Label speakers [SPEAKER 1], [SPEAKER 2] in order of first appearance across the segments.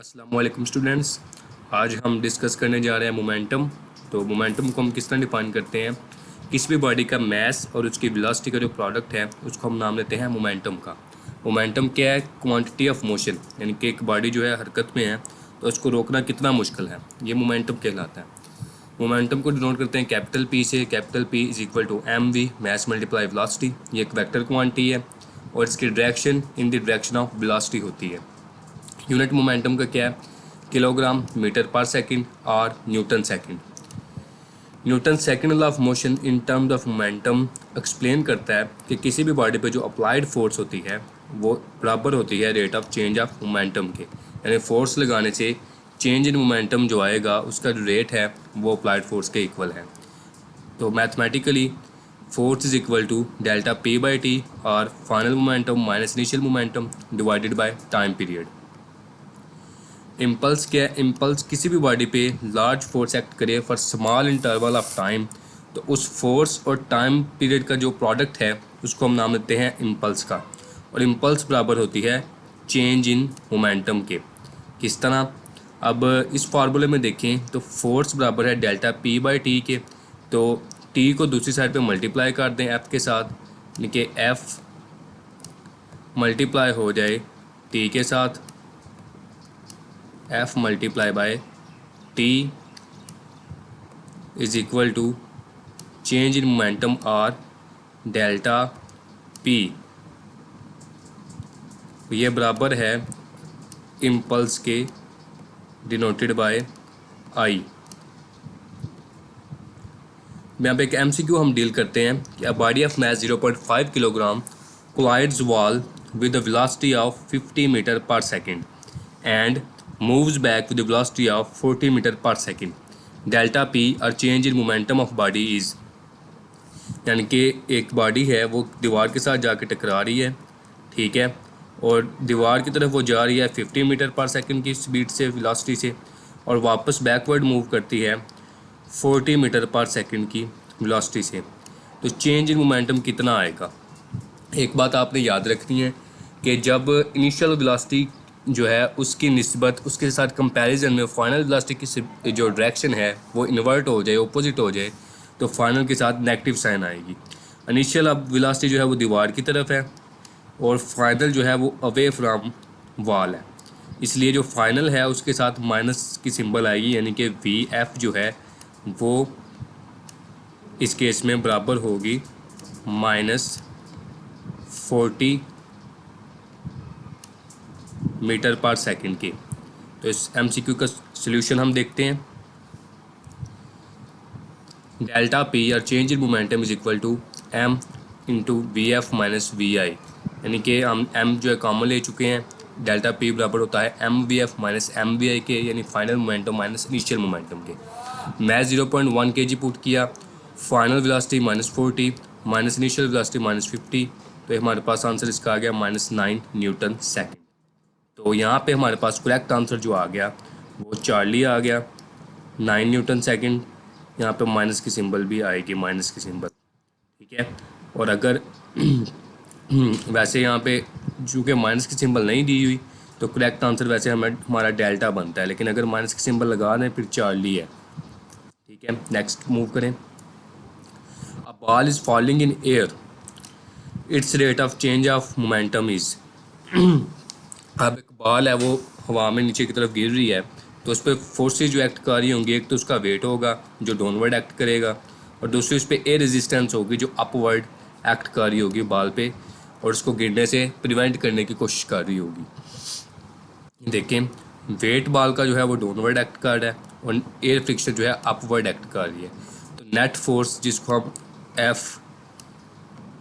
[SPEAKER 1] अस्सलामुअलैकुम स्टूडेंट्स। आज हम डिस्कस करने जा रहे हैं मोमेंटम। तो मोमेंटम को हम किस तरह डिफाइन करते हैं? किसी भी बॉडी का मास और उसकी वेलोसिटी का जो प्रोडक्ट है उसको हम नाम लेते हैं मोमेंटम का। मोमेंटम क्या है? क्वांटिटी ऑफ मोशन, यानी कि एक बॉडी जो है हरकत में है तो उसको रोकना कितना मुश्किल है, ये मोमेंटम कहलाता है। मोमेंटम को डिनोट करते हैं कैपिटल पी से। Capital P is equal to m v, mass multiply velocity. ये एक वेक्टर क्वांटिटी है और इसकी direction in the direction of velocity होती है। यूनिट मोमेंटम का क्या है? किलोग्राम मीटर पर सेकंड और newton second. Newton second law of motion in terms of momentum explain करता है कि किसी भी बॉडी पे जो अप्लाइड फोर्स होती है वो बराबर होती है rate of change of momentum के, यानी फोर्स लगाने से चेंज इन मोमेंटम जो आएगा उसका जो रेट है वो अप्लाइड फोर्स के इक्वल है। तो mathematically force is equal to delta P by T और final momentum minus initial momentum divided by time period. Impulse क्या है? इम्पल्स किसी भी बॉडी पे लार्ज फोर्स एक्ट करे for small interval of time, तो उस फोर्स और टाइम पीरियड का जो प्रोडक्ट है उसको हम नाम देते हैं इम्पल्स का। और इम्पल्स बराबर होती है चेंज इन मोमेंटम के। किस तरह? अब इस फार्मूले में देखें तो फोर्स बराबर है डेल्टा पी बाई टी के, तो टी को दूसरी साइड पे मल्टीप्लाई कर दें एफ़ के साथ, यानी कि एफ़ मल्टीप्लाई हो जाए टी के साथ, F multiply by T is equal to change in momentum or delta P. ये बराबर है इम्पल्स के डिनोटेड बाय आई। यहाँ पे एक एमसीक्यू हम डील करते हैं कि a body of mass 0.5 kilogram collides wall with the velocity of 50 metre per second and moves back with the velocity of 40 metre per second. Delta P और change in momentum of body is, यानी कि एक body है वो दीवार के साथ जाके टकरा रही है, ठीक है, और दीवार की तरफ वो जा रही है 50 मीटर पर सेकेंड की स्पीड से, वेलोसिटी से, और वापस बैकवर्ड मूव करती है 40 मीटर पर सेकेंड की वेलोसिटी से। तो चेंज इन मोमेंटम कितना आएगा? एक बात आपने याद रखनी है कि जब इनिशियल वेलोसिटी जो है उसकी निस्बत उसके साथ कंपैरिजन में फाइनल वेलोसिटी की जो डायरेक्शन है वो इन्वर्ट हो जाए, ऑपोजिट हो जाए, तो फाइनल के साथ नेगेटिव साइन आएगी। इनिशियल अब वेलोसिटी जो है वो दीवार की तरफ है और फाइनल जो है वो अवे फ्रॉम वॉल है, इसलिए जो फाइनल है उसके साथ माइनस की सिंबल आएगी, यानी कि वी एफ जो है वो इस केस में बराबर होगी -40 मीटर पर सेकंड की। तो इस एमसीक्यू का सॉल्यूशन हम देखते हैं। डेल्टा पी और change in momentum is equal to M into V F minus V I, यानी कि हम एम जो है कॉमन ले चुके हैं। डेल्टा पी बराबर होता है M V F minus M V I के, यानी final momentum minus initial momentum के। मैं 0.1 kg पुट किया, final velocity -40 minus initial velocity -50, तो हमारे पास आंसर इसका आ गया -9 न्यूटन सेकेंड। तो यहाँ पे हमारे पास करेक्ट आंसर जो आ गया वो चार्ली आ गया, 9 न्यूटन सेकंड। यहाँ पे माइनस की सिंबल भी आएगी, माइनस की सिंबल, ठीक है। और अगर वैसे यहाँ पे चूँकि माइनस की सिंबल नहीं दी हुई तो करेक्ट आंसर वैसे हमारा डेल्टा बनता है, लेकिन अगर माइनस की सिंबल लगा दें फिर चार्ली है, ठीक है। नेक्स्ट मूव करें। A ball is falling in air, it's rate of change of momentum is. अब एक बॉल है वो हवा में नीचे की तरफ गिर रही है, तो उस पर फोर्सेज जो एक्ट कर रही होंगी, एक तो उसका वेट होगा जो डाउनवर्ड एक्ट करेगा, और दूसरी उस पर एयर रेजिस्टेंस होगी जो अपवर्ड एक्ट कर रही होगी बॉल पे और उसको गिरने से प्रिवेंट करने की कोशिश कर रही होगी। देखें, वेट बॉल का जो है वो डाउनवर्ड एक्ट कर रहा है और एयर फ्रिक्शन जो है अपवर्ड एक्ट कर रही है। तो नेट फोर्स जिसको हम एफ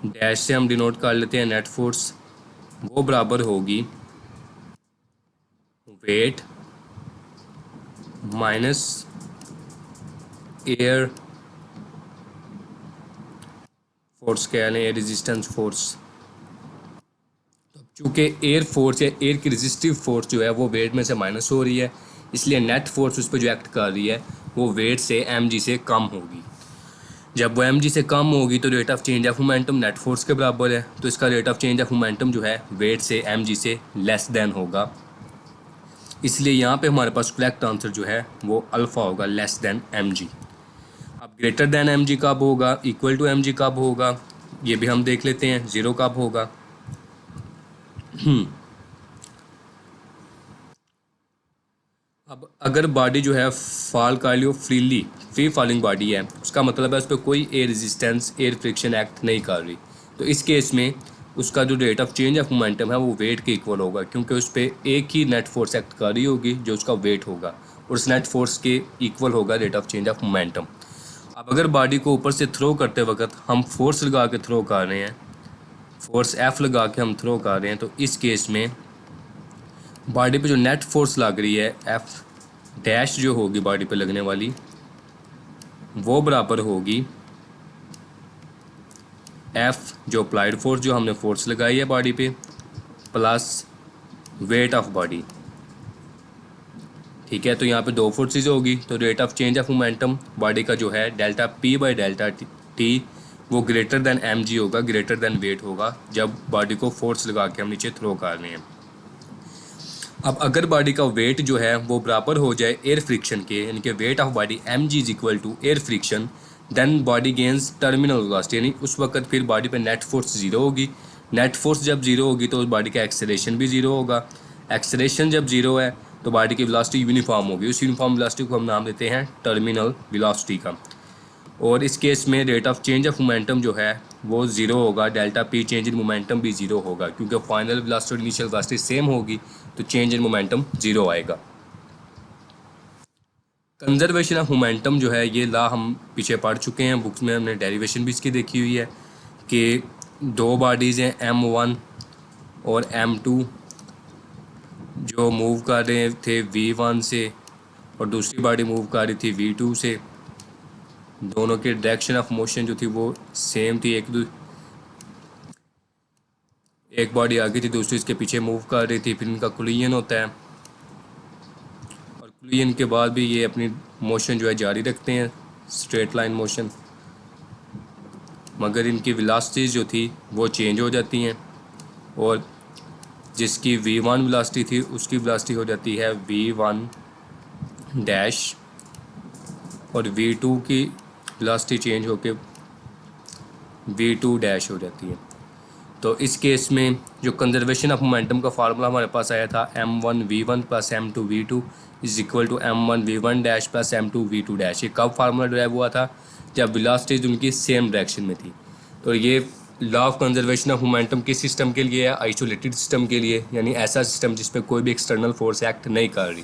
[SPEAKER 1] डैश से हम डिनोट कर लेते हैं, नेट फोर्स, वो बराबर होगी वेट माइनस एयर फोर्स, क्या है एयर रेजिस्टेंस फोर्स। तो चूँकि एयर फोर्स या एयर की रेजिस्टिव फोर्स जो है वो वेट में से माइनस हो रही है, इसलिए नेट फोर्स उस पर जो एक्ट कर रही है वो वेट से एम जी से कम होगी। जब वो एम जी से कम होगी तो rate of change of momentum net force के बराबर है, तो इसका rate of change of momentum जो है वेट से एम जी से लेस देन होगा। इसलिए यहाँ पे हमारे पास करेक्ट आंसर जो है वो अल्फ़ा होगा, लेस देन एम जी। अब ग्रेटर देन एम जी कब होगा, इक्वल टू एम जी कब होगा, ये भी हम देख लेते हैं। ज़ीरो कब होगा, अब अगर बॉडी जो है फॉल कर लियो फ्रीली, फ्री फॉलिंग बॉडी है, उसका मतलब है उस पर कोई air resistance, air friction act नहीं कर रही, तो इस केस में उसका जो rate of change of momentum है वो वेट के इक्वल होगा, क्योंकि उस पर एक ही नेट फोर्स एक्ट कर रही होगी जो उसका वेट होगा, और उस नेट फोर्स के इक्वल होगा rate of change of momentum. अब अगर बॉडी को ऊपर से थ्रो करते वक्त हम फोर्स लगा के थ्रो कर रहे हैं, फोर्स एफ लगा के हम थ्रो कर रहे हैं, तो इस केस में बॉडी पे जो नेट फोर्स लग रही है एफ डैश जो होगी बॉडी पे लगने वाली, वो बराबर होगी एफ जो अप्लाइड फोर्स जो हमने फोर्स लगाई है बॉडी पे, प्लस वेट ऑफ बॉडी। ठीक है, तो यहाँ पे दो फोर्सेज होगी, तो rate of change of momentum body का जो है delta P by delta T वो ग्रेटर देन एम जी होगा, ग्रेटर देन वेट होगा, जब बॉडी को फोर्स लगा के हम नीचे थ्रो कर रहे हैं। अब अगर बॉडी का वेट जो है वो बराबर हो जाए एयर फ्रिक्शन के, यानी कि weight of body m g is equal to air friction, then body gains terminal velocity, यानी उस वक्त फिर बॉडी पे नेट फोर्स ज़ीरो होगी। नेट फोर्स जब ज़ीरो होगी तो बॉडी का एक्सेलरेशन भी ज़ीरो होगा। एक्सेलरेशन जब ज़ीरो है तो बॉडी की वेलोसिटी यूनिफॉर्म होगी, उस यूनिफॉर्म वेलोसिटी को हम नाम देते हैं टर्मिनल वेलोसिटी का। और इस केस में rate of change of momentum जो है वो ज़ीरो होगा, delta P change in momentum भी ज़ीरो होगा, क्योंकि फाइनल वेलोसिटी और इनिशियल वेलोसिटी सेम होगी, तो चेंज इन मोमेंटम ज़ीरो आएगा। कंजर्वेशन ऑफ मोमेंटम जो है ये ला हम पीछे पढ़ चुके हैं, बुक्स में हमने डेरिवेशन भी इसकी देखी हुई है कि दो बॉडीज़ हैं M1 और M2 जो मूव कर रहे थे V1 से, और दूसरी बॉडी मूव कर रही थी V2 से। दोनों की डायरेक्शन ऑफ मोशन जो थी वो सेम थी, एक बॉडी आगे थी दूसरी इसके पीछे मूव कर रही थी। फिर इनका कोलिजन होता है, और कोलिजन के बाद भी ये अपनी मोशन जो है जारी रखते हैं, स्ट्रेट लाइन मोशन, मगर इनकी वेलोसिटीज़ जो थी वो चेंज हो जाती हैं, और जिसकी V1 वेलोसिटी थी उसकी वेलोसिटी हो जाती है V1 डैश, और V2 की वेलोसिटी चेंज होके V2 डैश हो जाती है। तो इस केस में जो कंजर्वेशन ऑफ मोमेंटम का फार्मूला हमारे पास आया था M1V1 plus M2V2 is equal to M1V1 dash plus M2V2 dash, ये कब फार्मूला ड्राइव हुआ था, जब वेलोसिटीज उनकी सेम डायरेक्शन में थी। तो ये law of conservation of momentum किस सिस्टम के लिए है, आइसोलेटेड सिस्टम के लिए, यानी ऐसा सिस्टम जिस पे कोई भी एक्सटर्नल फोर्स एक्ट नहीं कर रही।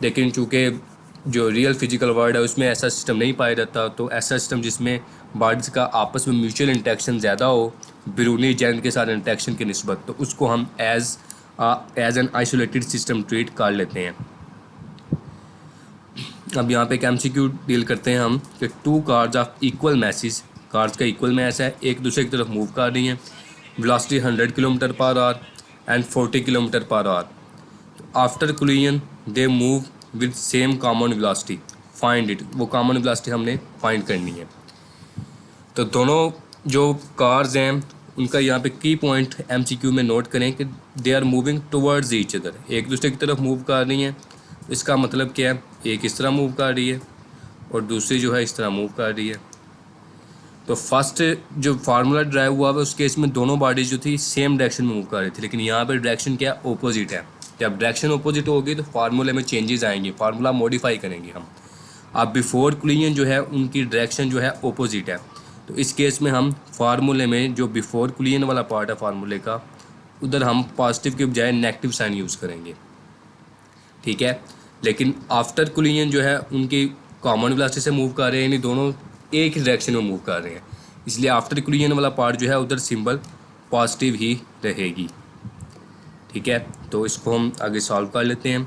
[SPEAKER 1] लेकिन चूँकि जो रियल फिजिकल वर्ल्ड है उसमें ऐसा सिस्टम नहीं पाया जाता, तो ऐसा सिस्टम जिसमें बॉडीज़ का आपस में म्यूचुअल इंटरेक्शन ज़्यादा हो बैरूनी एजेंट के साथ इंटरेक्शन की निस्बत, तो उसको हम as an isolated system treat कर लेते हैं। अब यहाँ पे एक MCQ डील करते हैं हम कि two cars of equal masses, cars का इक्वल मैस है, एक दूसरे की तरफ मूव कर रही हैं, velocity 100 kilometre per hour and 40 kilometre per hour. After collision they move with same common velocity, find it, वो कॉमन वेलोसिटी हमने फाइंड करनी है। तो दोनों जो कार्स हैं उनका यहाँ पे की पॉइंट MCQ में नोट करें कि they are moving towards each other, एक दूसरे की तरफ मूव कर रही हैं। इसका मतलब क्या है, एक इस तरह मूव कर रही है और दूसरी जो है इस तरह मूव कर रही है। तो फर्स्ट जो फार्मूला ड्राइव हुआ है उस केस में दोनों बॉडीज जो थी सेम डायरेक्शन में मूव कर रही थी, लेकिन यहाँ पर डायरेक्शन क्या ऑपोजिट है। जब डायरेक्शन ऑपोजिट होगी तो फार्मूले में चेंजेस आएंगे, फार्मूला मॉडिफाई करेंगे हम। अब बिफोर कोलिजन जो है उनकी डायरेक्शन जो है ऑपोजिट है, तो इस केस में हम फार्मूले में जो बिफोर कोलिजन वाला पार्ट है फार्मूले का, उधर हम पॉजिटिव के बजाय नेगेटिव साइन यूज़ करेंगे, ठीक है। लेकिन आफ्टर कोलिजन जो है उनकी कॉमन वेलोसिटी से मूव कर रहे हैं, यानी दोनों एक ही डायरेक्शन में मूव कर रहे हैं, इसलिए आफ्टर कोलिजन वाला पार्ट जो है उधर सिंबल पॉजिटिव ही रहेगी, ठीक है। तो इसको हम आगे सॉल्व कर लेते हैं।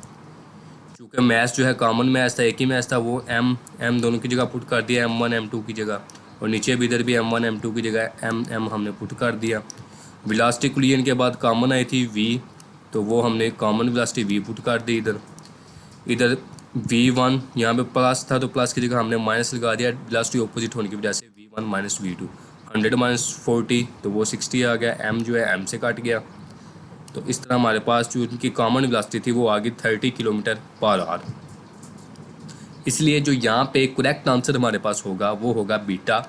[SPEAKER 1] चूँकि मैथ जो है कॉमन मैथ था, एक ही मैथ था, वो M दोनों की जगह पुट कर दिया, M1 M2 की जगह, और नीचे भी इधर भी M1 M2 की जगह M हमने पुट कर दिया। वेलोसिटी कोलिजन के बाद कॉमन आई थी V, तो वो हमने कॉमन वेलोसिटी V पुट कर दी इधर V1 यहाँ पे प्लस था तो प्लस की जगह हमने माइनस लगा दिया, वेलोसिटी ऑपोजिट होने की वजह से V1 माइनस V2, 100 माइनस 40 तो वो 60 आ गया, M जो है M से कट गया, तो इस तरह हमारे पास जो उनकी कॉमन वेलोसिटी थी वो आ गई 30 किलोमीटर पर आवर। इसलिए जो यहाँ पे करेक्ट आंसर हमारे पास होगा वो होगा बीटा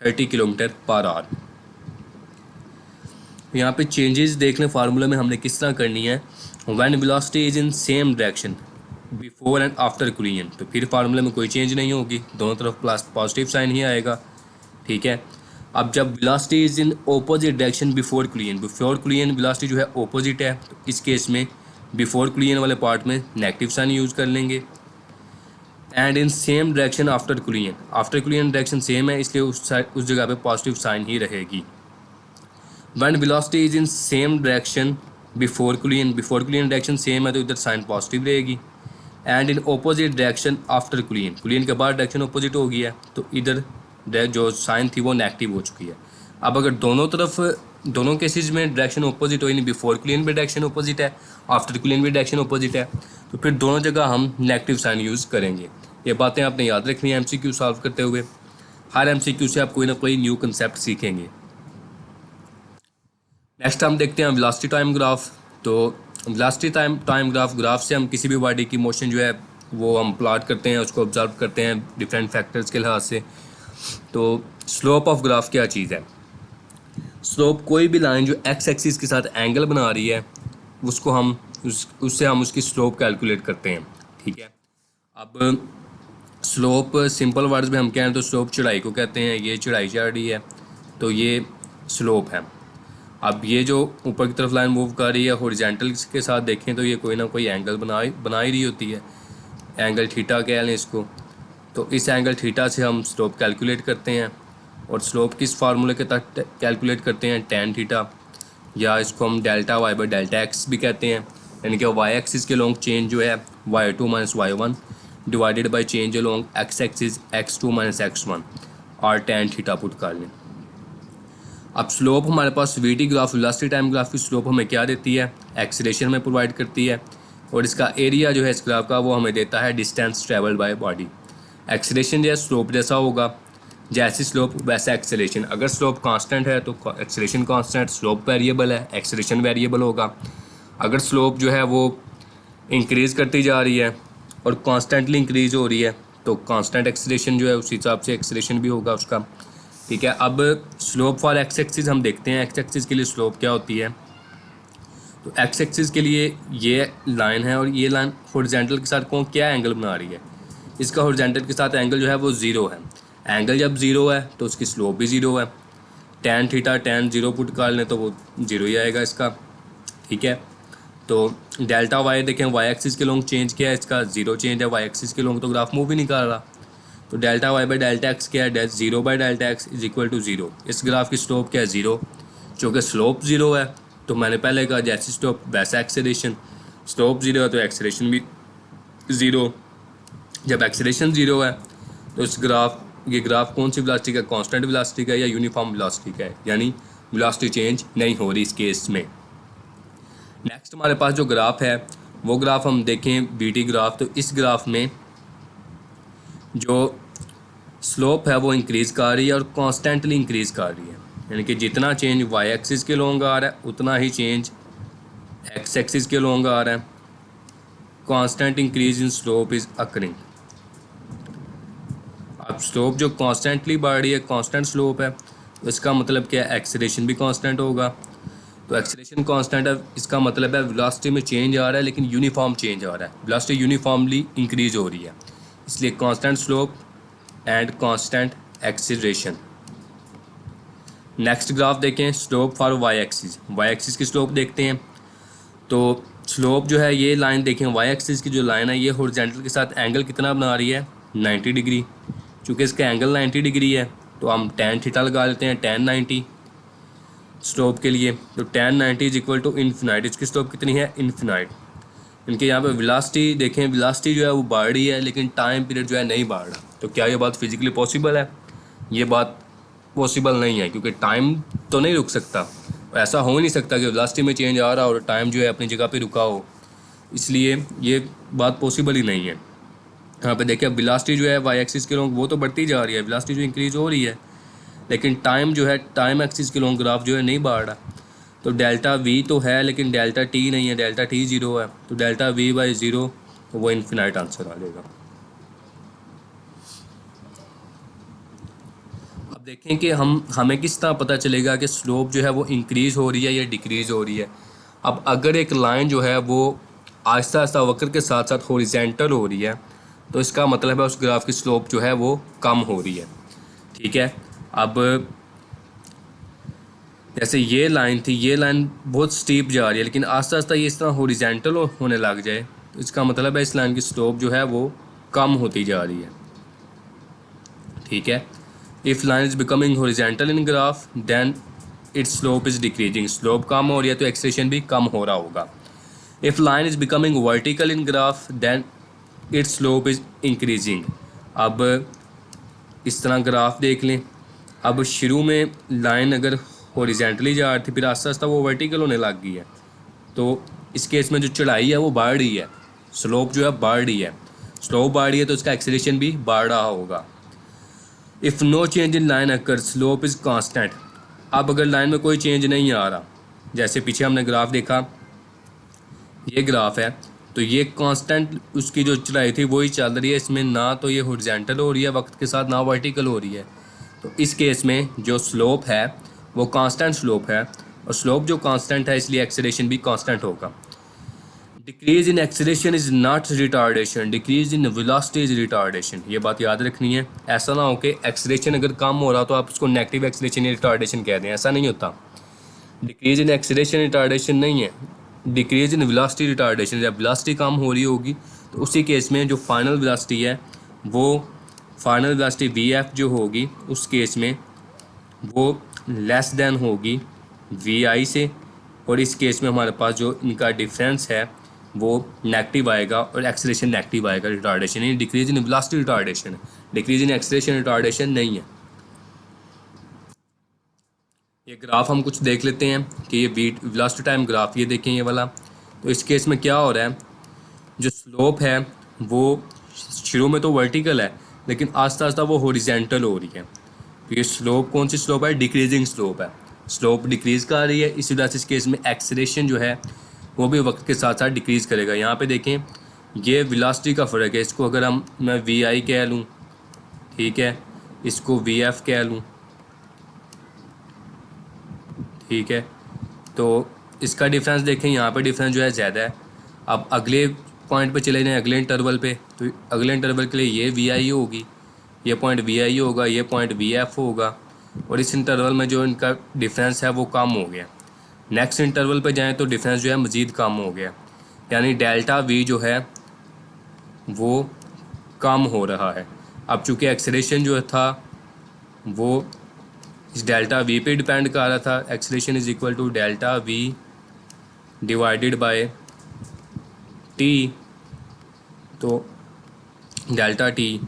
[SPEAKER 1] 30 किलोमीटर पर आवर। यहाँ पे चेंजेस देख लें फार्मूला में हमने किस तरह करनी है। When velocity is in same direction before and after collision, तो फिर फार्मूले में कोई चेंज नहीं होगी, दोनों तरफ प्लस पॉजिटिव साइन ही आएगा। ठीक है। अब जब velocity is in opposite direction before collision velocity जो है ऑपोजिट है, तो इस केस में बिफोर कोलिजन वाले पार्ट में नेगेटिव साइन यूज़ कर लेंगे। And in same direction after collision direction same है, इसलिए उस जगह पे पॉजिटिव साइन ही रहेगी। When velocity is in same direction before collision direction same है, तो इधर साइन पॉजिटिव रहेगी। And in opposite direction after collision के बाद डायरेक्शन ऑपोजिट हो गया है, तो इधर जो साइन थी वो नेगेटिव हो चुकी है। अब अगर दोनों केसेस में डायरेक्शन ऑपोजिट हो, यानी बिफोर कोलिजन भी डायरेक्शन ऑपोजिट है, आफ्टर कोलिजन भी डायरेक्शन ऑपोजिट है, तो फिर दोनों जगह हम नेगेटिव साइन यूज़ करेंगे। ये बातें आपने याद रखनी है एमसीक्यू सॉल्व करते हुए। हर एमसीक्यू से आप कोई ना कोई न्यू कंसेप्ट सीखेंगे। नेक्स्ट हम देखते हैं वेलोसिटी टाइम ग्राफ। तो वेलोसिटी टाइम ग्राफ से हम किसी भी बॉडी की मोशन जो है वो हम प्लॉट करते हैं, उसको ऑब्जर्व करते हैं डिफरेंट फैक्टर्स के लिहाज से। तो स्लोप ऑफ ग्राफ क्या चीज़ है? स्लोप कोई भी लाइन जो एक्स एक्सिस के साथ एंगल बना रही है उसको हम उससे हम उसकी स्लोप कैलकुलेट करते हैं। ठीक है। अब स्लोप सिंपल वर्ड्स में हम कहें तो स्लोप चढ़ाई को कहते हैं। ये चढ़ाई चढ़ रही है तो ये स्लोप है। अब ये जो ऊपर की तरफ लाइन मूव कर रही है हॉरिजॉन्टल के साथ देखें तो ये कोई ना कोई एंगल बना ही रही होती है, एंगल थीटा कह लें इसको। तो इस एंगल थीटा से हम स्लोप कैलकुलेट करते हैं, और स्लोप किस फार्मूले के तहत कैलकुलेट करते हैं? टैन थीटा, या इसको हम delta y by delta x भी कहते हैं। यानी कि वाई एक्सिस के लॉन्ग चेंज जो है y2 minus y1 divided by change long x axis x2 minus x1 और टैन थीटा पुट कर लें। अब स्लोप हमारे पास VT graph velocity time graph की स्लोप हमें क्या देती है? एक्सीलरेशन में प्रोवाइड करती है, और इसका एरिया जो है इस ग्राफ का वो हमें देता है distance travelled by body. Acceleration जो है स्लोप जैसा होगा, जैसी स्लोप वैसा एक्सीलरेशन। अगर स्लोप कांस्टेंट है तो एक्सीलरेशन कांस्टेंट, स्लोप वेरिएबल है, एक्सीलरेशन वेरिएबल होगा। अगर स्लोप जो है वो इंक्रीज़ करती जा रही है और कांस्टेंटली इंक्रीज़ हो रही है तो कांस्टेंट एक्सीलरेशन जो है उस हिसाब से एक्सीलरेशन भी होगा उसका। ठीक है। अब स्लोप फॉर एक्स एक्सिस हम देखते हैं, एक्स एक्सिस के लिए स्लोप क्या होती है। तो एक्स एक्सिस के लिए ये लाइन है, और ये लाइन हॉरिजॉन्टल के साथ कौन क्या एंगल बना रही है? इसका हॉरिजॉन्टल के साथ एंगल जो है वो ज़ीरो है। एंगल जब ज़ीरो है तो उसकी स्लोप भी ज़ीरो है। Tan theta tan zero put कर लें तो वो ज़ीरो ही आएगा इसका। ठीक है। तो डेल्टा वाई देखें, वाई एक्सिस के लॉन्ग चेंज किया है, इसका ज़ीरो चेंज है। वाई एक्सिस के लॉन्ग तो ग्राफ मूव ही नहीं कर रहा। तो delta y by delta x क्या है? Zero by delta x is equal to zero. इस ग्राफ की स्लोप क्या है? ज़ीरो। चूँकि स्लोप ज़ीरो है तो मैंने पहले कहा जैसी स्लोप वैसा एक्सेलेरेशन। स्लोप ज़ीरो है तो एक्सेलेरेशन भी ज़ीरो। जब एक्सेलेरेशन ज़ीरो है तो ये ग्राफ कौन सी वेलोसिटी का? कांस्टेंट वेलोसिटी का या यूनिफॉर्म वेलोसिटी का है, यानी वेलोसिटी चेंज नहीं हो रही इस केस में। नेक्स्ट हमारे पास जो ग्राफ है वो ग्राफ हम देखें बीटी ग्राफ। तो इस ग्राफ में जो स्लोप है वो इंक्रीज़ कर रही है और कॉन्स्टेंटली इंक्रीज़ कर रही है, यानी कि जितना चेंज वाई एक्सिस के लॉन्ग आ रहा है उतना ही चेंज एक्स एक्सिस के लॉन्ग आ रहा है। Constant increase in slope is occurring. अब स्लोप जो कांस्टेंटली बढ़ रही है, कांस्टेंट स्लोप है, तो इसका मतलब क्या है? एक्सीलरेशन भी कांस्टेंट होगा। तो एक्सीलरेशन कांस्टेंट है, इसका मतलब है वेलोसिटी में चेंज आ रहा है लेकिन यूनिफॉर्म चेंज आ रहा है, वेलोसिटी यूनिफॉर्मली इंक्रीज हो रही है, इसलिए constant slope and constant acceleration. Next graph देखें, स्लोप फॉर वाई एक्सिस की स्लोप देखते हैं। तो स्लोप जो है ये लाइन देखें, वाई एक्सिस की जो लाइन है ये हॉरिजॉन्टल के साथ एंगल कितना बना रही है? 90 डिग्री। चूँकि इसका एंगल 90 डिग्री है तो हम टैन थीटा लगा लेते हैं, टैन 90 स्लोप के लिए। तो tan 90 is equal to infinite. इसकी स्लोप कितनी है? इन्फिनाइट। इनके यहाँ पे वेलोसिटी देखें, वेलोसिटी जो है वो बढ़ रही है लेकिन टाइम पीरियड जो है नहीं बढ़ रहा। तो क्या ये बात फिजिकली पॉसिबल है? ये बात पॉसिबल नहीं है, क्योंकि टाइम तो नहीं रुक सकता। ऐसा हो ही नहीं सकता कि वेलोसिटी में चेंज आ रहा और टाइम जो है अपनी जगह पे रुका हो, इसलिए ये बात पॉसिबल ही नहीं है। यहाँ पे देखिए वेलोसिटी जो है वाई एक्सिस के लॉन्ग वो तो बढ़ती जा रही है, वेलोसिटी जो इंक्रीज़ हो रही है, लेकिन टाइम जो है टाइम एक्सिस के लॉन्ग ग्राफ जो है नहीं बढ़ रहा। तो डेल्टा वी तो है लेकिन डेल्टा टी नहीं है, डेल्टा टी 0 है, तो डेल्टा वी बाई 0 तो वो इन्फिनाइट आंसर आ जाएगा। अब देखें कि हमें किस तरह पता चलेगा कि स्लोप जो है वो इंक्रीज़ हो रही है या डिक्रीज़ हो रही है। अब अगर एक लाइन जो है वो आहिस्ता आहिस्ता वक्र के साथ साथ हॉरिजॉन्टल हो रही है तो इसका मतलब है उस ग्राफ की स्लोप जो है वो कम हो रही है। ठीक है, अब जैसे ये लाइन थी, ये लाइन बहुत स्टीप जा रही है लेकिन आहिस्ता आहिस्ता ये इस तरह हॉरिजॉन्टल होने लग जाए तो इसका मतलब है इस लाइन की स्लोप जो है वो कम होती जा रही है। ठीक है, if line is becoming horizontal in graph then its slope is decreasing, slope कम हो रही है तो एक्सेलेरेशन भी कम हो रहा होगा। If line is becoming vertical in graph then its slope is increasing. अब इस तरह ग्राफ देख लें, अब शुरू में लाइन अगर हॉरिजॉन्टली जा रही थी फिर आस्ता आस्ता वो वर्टिकल होने लग गई है, तो इस केस में जो चढ़ाई है वो बढ़ रही है, स्लोप जो है बढ़ रही है, स्लोप बढ़ रही है तो इसका एक्सेलेरेशन भी बढ़ रहा होगा। If no change in line occur slope is constant. अब अगर लाइन में कोई चेंज नहीं आ रहा, जैसे पीछे हमने ग्राफ देखा, ये ग्राफ है तो ये कांस्टेंट उसकी जो चढ़ाई थी वही चल रही है, इसमें ना तो ये हॉरिजॉन्टल हो रही है वक्त के साथ ना वर्टिकल हो रही है, तो इस केस में जो स्लोप है वो कांस्टेंट स्लोप है और स्लोप जो कांस्टेंट है इसलिए एक्सेलेरेशन भी कांस्टेंट होगा। Decrease in acceleration is not retardation, decrease in velocity is retardation, ये बात याद रखनी है। ऐसा ना हो कि एक्सेलेरेशन अगर कम हो रहा तो आप उसको नेगेटिव एक्सेलेरेशन या रिटार्डेशन कह दें, ऐसा नहीं होता। डिक्रीज इन एक्सेलेरेशन रिटार्डेशन नहीं है, डिक्रीज इन वेलोसिटी रिटार्डेशन। जब वेलोसिटी कम हो रही होगी तो उसी केस में जो फाइनल वेलोसिटी है वो फाइनल वेलोसिटी वी एफ जो होगी उस केस में वो लेस देन होगी वी आई से, और इस केस में हमारे पास जो इनका डिफरेंस है वो नेगेटिव आएगा और एक्सेलेरेशन नेगेटिव आएगा। रिटार्डेशन यानी डिक्रीज इन वेलोसिटी रिटार्डेशन है, डिक्रीज इन एक्सेलेरेशन रिटार्डेशन नहीं है। ये ग्राफ हम कुछ देख लेते हैं कि ये वेलोसिटी टाइम ग्राफ, ये देखें ये वाला, तो इस केस में क्या हो रहा है, जो स्लोप है वो शुरू में तो वर्टिकल है लेकिन आस्ता आस्ता वो हॉरिजॉन्टल हो रही है। तो ये स्लोप कौन सी स्लोप है, डिक्रीजिंग स्लोप है, स्लोप डिक्रीज कर रही है, इसी वजह से इस केस में एक्सेलेरेशन जो है वो भी वक्त के साथ साथ डिक्रीज़ करेगा। यहाँ पे देखें ये वेलोसिटी का फ़र्क है, इसको अगर मैं वी आई कह लूँ, ठीक है, इसको वी एफ कह लूँ, ठीक है, तो इसका डिफरेंस देखें, यहाँ पे डिफरेंस जो है ज़्यादा है। अब अगले पॉइंट पे चले जाएँ, अगले इंटरवल पे, तो अगले इंटरवल के लिए ये वी आई होगी, ये पॉइंट वी आई होगा, ये पॉइंट वी एफ होगा, और इस इंटरवल में जो इनका डिफरेंस है वो कम हो गया। नेक्स्ट इंटरवल पे जाएं तो डिफरेंस जो है मज़ीद कम हो गया, यानी डेल्टा वी जो है वो कम हो रहा है। अब चूँकि एक्सेलेरेशन जो था वो इस डेल्टा वी पे डिपेंड कर रहा था, acceleration is equal to delta V divided by T, तो डेल्टा टी।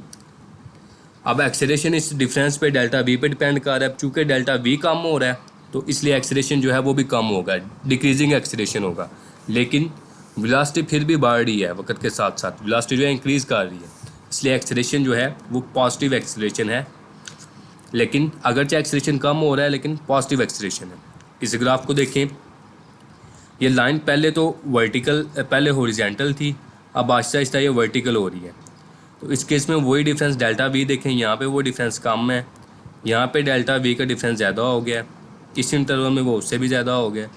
[SPEAKER 1] अब एक्सेलेरेशन इस डिफरेंस पे डेल्टा वी पे डिपेंड कर रहा है, चूँकि डेल्टा वी कम हो रहा है तो इसलिए एक्सेलेरेशन जो है वो भी कम होगा, डिक्रीजिंग एक्सेलेरेशन होगा, लेकिन वेलोसिटी फिर भी बढ़ रही है वक्त के साथ साथ, वेलोसिटी जो है इंक्रीज़ कर रही है, इसलिए एक्सेलेरेशन जो है वो पॉजिटिव एक्सेलेरेशन है। लेकिन अगरचे एक्सेलेरेशन कम हो रहा है लेकिन पॉजिटिव एक्सेलेरेशन है। इस ग्राफ को देखें, ये लाइन पहले तो वर्टिकल, पहले हॉरिजॉन्टल थी, अब आहिस्ता आहिस्ता ये वर्टिकल हो रही है, तो इस केस में वही डिफरेंस डेल्टा वी देखें, यहाँ पे वो डिफरेंस कम है, यहाँ पे डेल्टा वी का डिफरेंस ज़्यादा हो गया, इस इंटरवल में वो उससे भी ज़्यादा हो गया,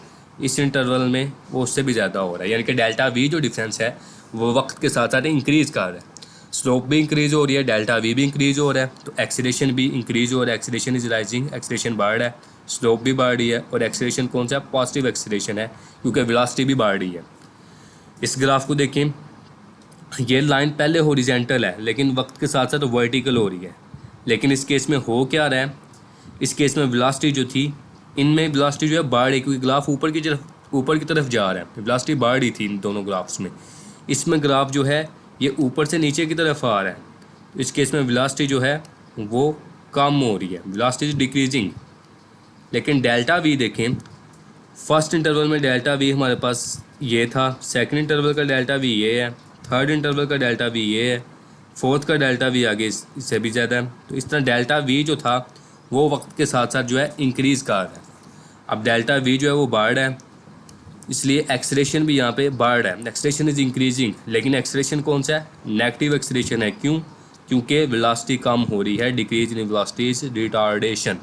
[SPEAKER 1] इस इंटरवल में वो उससे भी ज़्यादा हो रहा है, यानी कि डेल्टा वी जो डिफरेंस है वो वक्त के साथ साथ इंक्रीज़ कर रहा है। स्लोप भी इंक्रीज़ हो रही है, डेल्टा वी भी इंक्रीज़ हो रहा है, तो एक्सेलेरेशन भी इंक्रीज़ हो रहा है, एक्सेलेरेशन इज राइजिंग, एक्सेलेरेशन बढ़ रहा है, स्लोप भी बढ़ रही है, और एक्सेलेरेशन कौन सा, पॉजिटिव एक्सेलेरेशन है क्योंकि वेलोसिटी भी बढ़ रही है। इस ग्राफ को देखें, ये लाइन पहले हॉरिजॉन्टल है लेकिन वक्त के साथ साथ वर्टिकल हो रही है, लेकिन इस केस में हो क्या रहा है, इस केस में वेलोसिटी जो थी, इनमें वेलोसिटी जो है बढ़ रही, क्योंकि ग्राफ ऊपर की तरफ जा रहा है, वेलोसिटी बढ़ रही थी इन दोनों ग्राफ्स में, इसमें ग्राफ जो है ये ऊपर से नीचे की तरफ आ रहा है, तो इस केस में वेलोसिटी जो है वो कम हो रही है, वेलोसिटी इज डिक्रीजिंग। लेकिन डेल्टा वी देखें, फर्स्ट इंटरवल में डेल्टा वी हमारे पास ये था, सेकंड इंटरवल का डेल्टा वी ये है, थर्ड इंटरवल का डेल्टा वी ये है, फोर्थ का डेल्टा वी आगे इससे भी ज़्यादा है, तो इस तरह डेल्टा वी जो था वो वक्त के साथ साथ जो है इंक्रीज़ कर रहा है। अब डेल्टा वी जो है वो बार्ड है, इसलिए एक्सलेशन भी यहाँ पे बार्ड है। एक्सलेशन इज इंक्रीजिंग, लेकिन एक्सलेशन कौन सा है? नेगेटिव एक्सलेशन है। क्यों? क्योंकि वेलोसिटी कम हो रही है, decrease in velocity is retardation,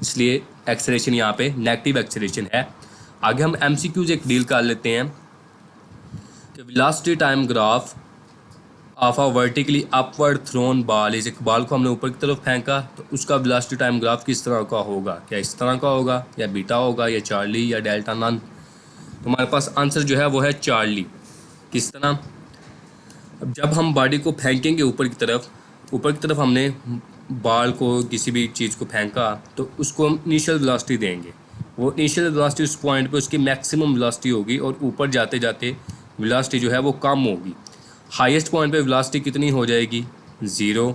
[SPEAKER 1] इसलिए एक्सलेशन यहाँ पे नेगेटिव एक्सलेशन है। आगे हम एमसीक्यूज एक डील कर लेते हैं कि velocity time graph of a vertically upward thrown ball is, एक बॉल को हमने ऊपर की तरफ फेंका तो उसका वेलोसिटी टाइम ग्राफ किस तरह का होगा? क्या इस तरह का होगा, या बीटा होगा, या चार्ली, या डेल्टा नन? तो हमारे पास आंसर जो है वो है चार्ली। किस तरह? अब जब हम बॉडी को फेंकेंगे ऊपर की तरफ हमने बॉल को, किसी भी चीज़ को फेंका तो उसको हम इनिशियल वेलोसिटी देंगे। वो इनिशियल वेलोसिटी उस पॉइंट पे उसकी मैक्सिमम वेलोसिटी होगी और ऊपर जाते जाते वेलोसिटी जो है वो कम होगी। हाईएस्ट पॉइंट पे वेलोसिटी कितनी हो जाएगी? ज़ीरो।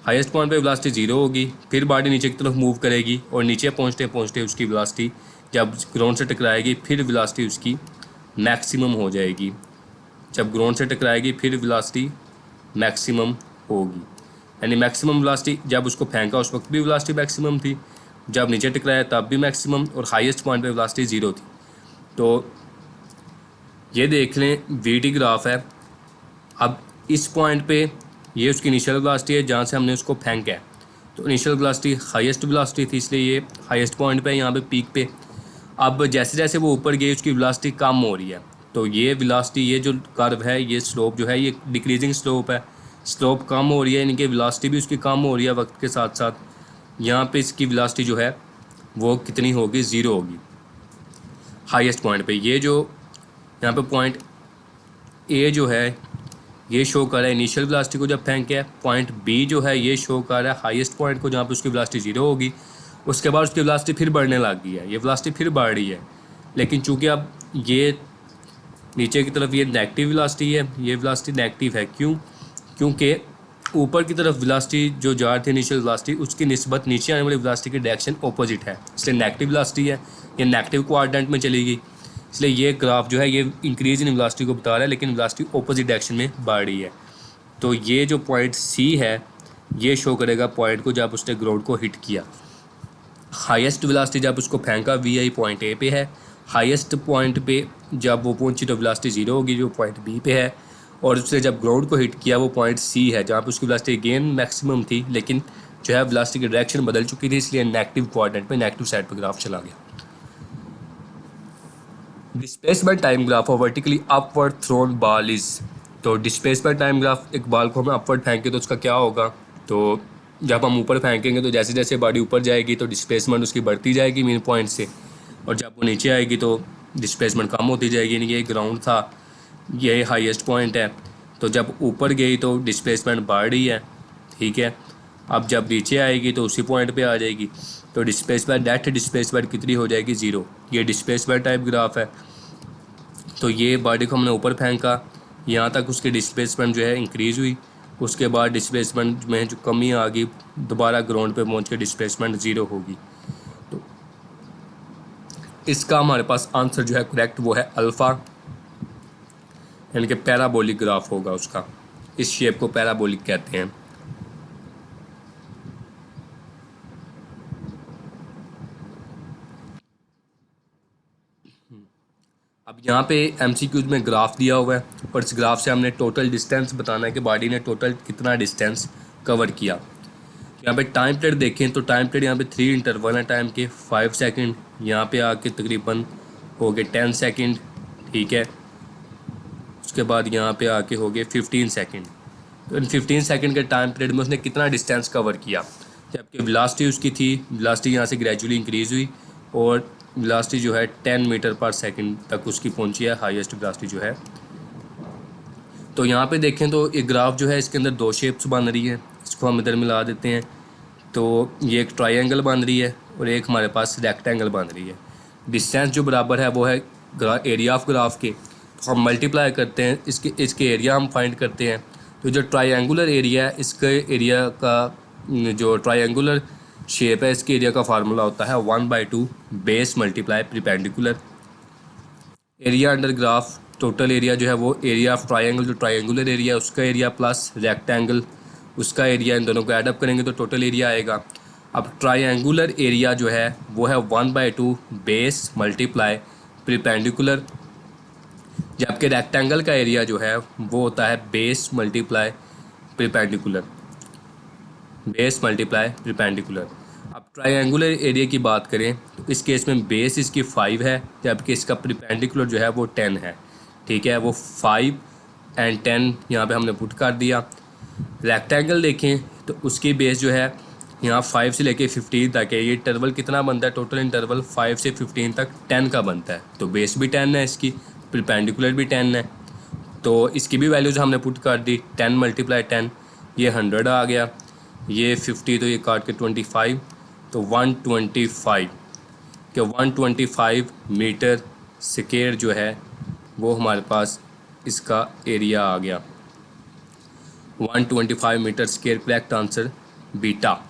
[SPEAKER 1] हाईएस्ट पॉइंट पे वेलोसिटी ज़ीरो होगी, फिर बॉडी नीचे की तरफ मूव करेगी और नीचे पहुंचते पहुंचते उसकी वेलोसिटी जब ग्राउंड से टकराएगी फिर वेलोसिटी उसकी मैक्सिमम हो जाएगी। जब ग्राउंड से टकराएगी फिर वेलोसिटी मैक्सिमम होगी, यानी मैक्सिमम वेलोसिटी जब उसको फेंका उस वक्त भी वेलोसिटी मैक्सिमम थी, जब नीचे टकराया तब भी मैक्सिमम, और हाईएस्ट पॉइंट पे वेलोसिटी ज़ीरो थी। तो ये देख लें वीटी ग्राफ है। अब इस पॉइंट पे ये उसकी इनिशियल वेलोसिटी है जहाँ से हमने उसको फेंका है, तो इनिशियल वेलोसिटी हाईएस्ट वेलोसिटी थी, इसलिए ये हाईएस्ट पॉइंट पे है यहाँ पे पीक पे। अब जैसे जैसे वो ऊपर गई उसकी वेलोसिटी कम हो रही है, तो ये वेलोसिटी, ये जो कर्व है, ये स्लोप जो है ये डिक्रीजिंग स्लोप है, स्लोप कम हो रही है, यानी कि वेलोसिटी भी उसकी कम हो रही है वक्त के साथ साथ। यहाँ पे इसकी वेलोसिटी जो है वो कितनी होगी? ज़ीरो होगी हाईएस्ट पॉइंट पे। ये जो यहाँ पे पॉइंट ए जो है ये शो कर रहा है इनिशियल वेलोसिटी को जब फेंके है, पॉइंट बी जो है ये शो कर रहा है हाईएस्ट पॉइंट को जहाँ पे उसकी वेलोसिटी ज़ीरो होगी। उसके बाद उसकी वेलोसिटी फिर बढ़ने लग गई है, ये वेलोसिटी फिर बढ़ रही है, लेकिन चूंकि अब ये नीचे की तरफ ये नेगेटिव वेलोसिटी है, ये वेलोसिटी नेगेटिव है। क्यों? क्योंकि ऊपर की तरफ वेलोसिटी जो जा रही थी इनिशियल वेलोसिटी उसकी निस्बत नीचे आने वाली वेलोसिटी की डायरेक्शन ऑपोजिट है, इसलिए नेगेटिव वेलोसिटी है, ये नेगेटिव क्वाड्रेंट में चलेगी, इसलिए ये ग्राफ जो है ये इंक्रीज इन वेलोसिटी को बता रहा है, लेकिन वेलोसिटी ऑपोजिट डायरेक्शन में बढ़ रही है। तो ये जो पॉइंट सी है ये शो करेगा पॉइंट को जब उसने ग्राउंड को हिट किया। हाईएस्ट वेलोसिटी जब उसको फेंका वी आई पॉइंट ए पे है, हाईएस्ट पॉइंट पे जब वो पहुंची तो वेलोसिटी ज़ीरो होगी जो पॉइंट बी पे है, और उसने जब ग्राउंड को हिट किया वो पॉइंट सी है जहाँ पे उसकी वेलोसिटी अगेन मैक्सिमम थी, लेकिन जो है वेलोसिटी की डायरेक्शन बदल चुकी थी, इसलिए नेगेटिव क्वाड्रेंट पे, नेगेटिव साइड पर ग्राफ चला गया। डिस्प्लेसमेंट टाइम ग्राफ और vertically upward thrown ball is, तो डिस्प्लेसमेंट टाइम ग्राफ, एक बॉल को हम अपवर्ड फेंके तो उसका क्या होगा? तो जब हम ऊपर फेंकेंगे तो जैसे जैसे बॉडी ऊपर जाएगी तो डिस्प्लेसमेंट उसकी बढ़ती जाएगी मेन पॉइंट से, और जब वो नीचे आएगी तो डिस्प्लेसमेंट कम होती जाएगी। यानी ये ग्राउंड था, ये हाईएस्ट पॉइंट है, तो जब ऊपर गई तो डिस्प्लेसमेंट बढ़ रही है, ठीक है। अब जब नीचे आएगी तो उसी पॉइंट पे आ जाएगी, तो डिस्प्लेसमेंट, नेट डिस्प्लेसमेंट कितनी हो जाएगी? ज़ीरो। ये डिस्प्लेसमेंट टाइप ग्राफ है। तो ये बॉडी को हमने ऊपर फेंका, यहाँ तक उसकी डिस्प्लेसमेंट जो है इंक्रीज़ हुई, उसके बाद डिस्प्लेसमेंट में जो कमी आ गई, दोबारा ग्राउंड पे पहुँच के डिस्प्लेसमेंट ज़ीरो होगी। तो इसका हमारे पास आंसर जो है करेक्ट वो है अल्फ़ा, यानी कि पैराबोलिक ग्राफ होगा उसका। इस शेप को पैराबोलिक कहते हैं। अब यहाँ पे एमसीक्यूज में ग्राफ दिया हुआ है और इस ग्राफ से हमने टोटल डिस्टेंस बताना है कि बॉडी ने टोटल कितना डिस्टेंस कवर किया। यहाँ पे टाइम पीरियड देखें तो टाइम पीरियड यहाँ पे 3 इंटरवल है टाइम के, 5 सेकंड, यहाँ पे आके तकरीबन हो गए 10 सेकंड, ठीक है। उसके बाद यहाँ पे आके हो गए 15 सेकंड। तो इन 15 सेकंड के टाइम पीरियड में उसने कितना डिस्टेंस कवर किया? जबकि वेलोसिटी उसकी थी, वेलोसिटी यहाँ से ग्रेजुअली इंक्रीज़ हुई और वेलोसिटी जो है 10 मीटर पर सेकंड तक उसकी पहुंची है, हाईएस्ट वेलोसिटी जो है। तो यहाँ पे देखें तो एक ग्राफ जो है इसके अंदर दो शेप्स बन रही है, इसको हम इधर मिला देते हैं। तो ये एक ट्रायंगल बन रही है और एक हमारे पास रेक्टेंगल बन रही है। डिस्टेंस जो बराबर है वो है एरिया ऑफ ग्राफ के, तो हम मल्टीप्लाई करते हैं, इसके एरिया हम फाइंड करते हैं। तो जो ट्रायंगुलर एरिया है इसके एरिया का, जो ट्रायंगुलर शेप है इसके एरिया का फार्मूला होता है 1/2 base multiply perpendicular. Area under graph, total area जो है वो एरिया ऑफ ट्रायंगल, जो ट्रायंगुलर एरिया उसका एरिया प्लस रेक्टेंगल उसका एरिया, इन दोनों को ऐडअप करेंगे तो टोटल एरिया आएगा। अब ट्रायंगुलर एरिया जो है वो है 1/2 बेस मल्टीप्लाई परपेंडिकुलर, जबकि रेक्टेंगल का एरिया जो है वो होता है base multiply perpendicular, base multiply perpendicular. अब ट्रायंगुलर एरिया की बात करें तो इस केस में बेस इसकी 5 है, जबकि इसका परपेंडिकुलर जो है वो 10 है। ठीक है, वो 5 एंड 10 यहाँ पे हमने पुट कर दिया। रेक्टेंगल देखें तो उसकी बेस जो है यहाँ 5 से लेके 15 तक है। ये इंटरवल कितना बनता है, टोटल इंटरवल 5 से 15 तक 10 का बनता है। तो बेस भी 10 है, इसकी परपेंडिकुलर भी 10 है, तो इसकी भी वैल्यूज़ हमने पुट कर दी। 10 × 10 ये 100 आ गया, ये 50 तो ये काट के 25, तो 125 के 125 मीटर स्क्वायर जो है वो हमारे पास इसका एरिया आ गया। 125 मीटर स्क्वायर, करेक्ट आंसर बीटा।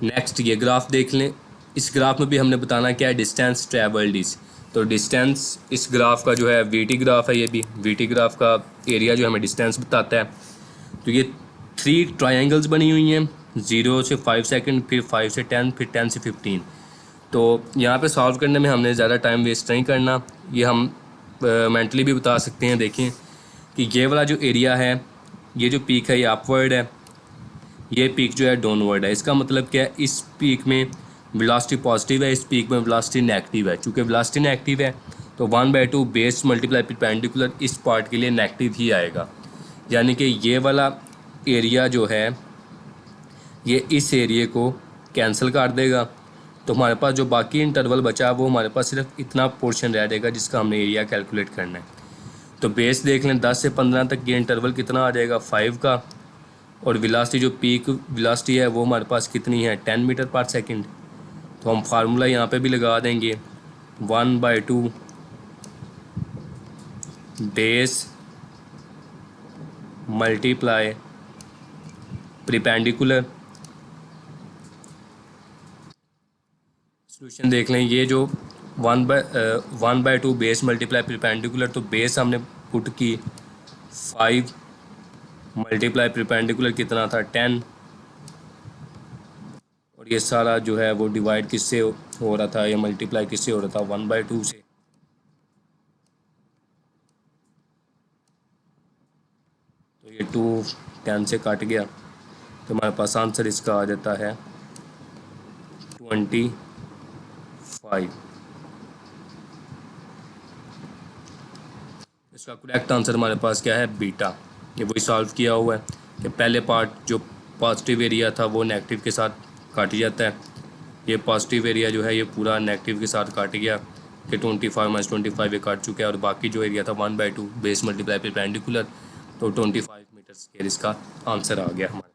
[SPEAKER 1] नेक्स्ट ये ग्राफ देख लें। इस ग्राफ में भी हमने बताना क्या है, डिस्टेंस ट्रैवल्ड इज। तो डिस्टेंस इस ग्राफ का जो है वीटी ग्राफ है, ये भी वीटी ग्राफ का एरिया जो हमें डिस्टेंस बताता है। तो ये 3 ट्रायंगल्स बनी हुई हैं, 0 से 5 सेकंड, फिर 5 से 10, फिर 10 से 15। तो यहाँ पे सॉल्व करने में हमने ज़्यादा टाइम वेस्ट नहीं करना, ये हम मेंटली भी बता सकते हैं। देखें कि ये वाला जो एरिया है, ये जो पीक है ये अपवर्ड है, ये पीक जो है डाउनवर्ड है। इसका मतलब क्या है, इस पीक में वेलोसिटी पॉजिटिव है, इस पीक में वेलोसिटी नेगेटिव है। चूँकि वेलोसिटी नेगेटिव है तो 1/2 बेस मल्टीप्लाई परपेंडिकुलर इस पार्ट के लिए नेगेटिव ही आएगा, यानी कि ये वाला एरिया जो है ये इस एरिया को कैंसिल कर देगा। तो हमारे पास जो बाकी इंटरवल बचा वो हमारे पास सिर्फ इतना पोर्शन रह जाएगा जिसका हमने एरिया कैलकुलेट करना है। तो बेस देख लें, 10 से 15 तक ये इंटरवल कितना आ जाएगा, 5 का। और वेलोसिटी जो पीक वेलोसिटी है वो हमारे पास कितनी है, 10 मीटर पर सेकंड। तो हम फार्मूला यहाँ पे भी लगा देंगे, 1/2 बेस मल्टीप्लाई परपेंडिकुलर। सॉल्यूशन देख लें, ये जो 1/2 बेस मल्टीप्लाई परपेंडिकुलर, तो बेस हमने पुट की 5 मल्टीप्लाई परपेंडिकुलर कितना था, 10। और ये सारा जो है वो डिवाइड किससे हो रहा था, या मल्टीप्लाई किससे हो रहा था, 1/2 से। तो ये 2 10 से काट गया, तो हमारे पास आंसर इसका आ जाता है 25। इसका करेक्ट आंसर हमारे पास क्या है, बीटा। ये वही सॉल्व किया हुआ है कि पहले पार्ट जो पॉजिटिव एरिया था वो नेगेटिव के साथ काट जाता है। ये पॉजिटिव एरिया जो है ये पूरा नेगेटिव के साथ काट गया कि 25 - 25 ये काट चुका है। और बाकी जो एरिया था 1/2 बेस मल्टीप्लाई परपेंडिकुलर, तो 25 मीटर स्क्वायर इसका आंसर आ गया हमारा।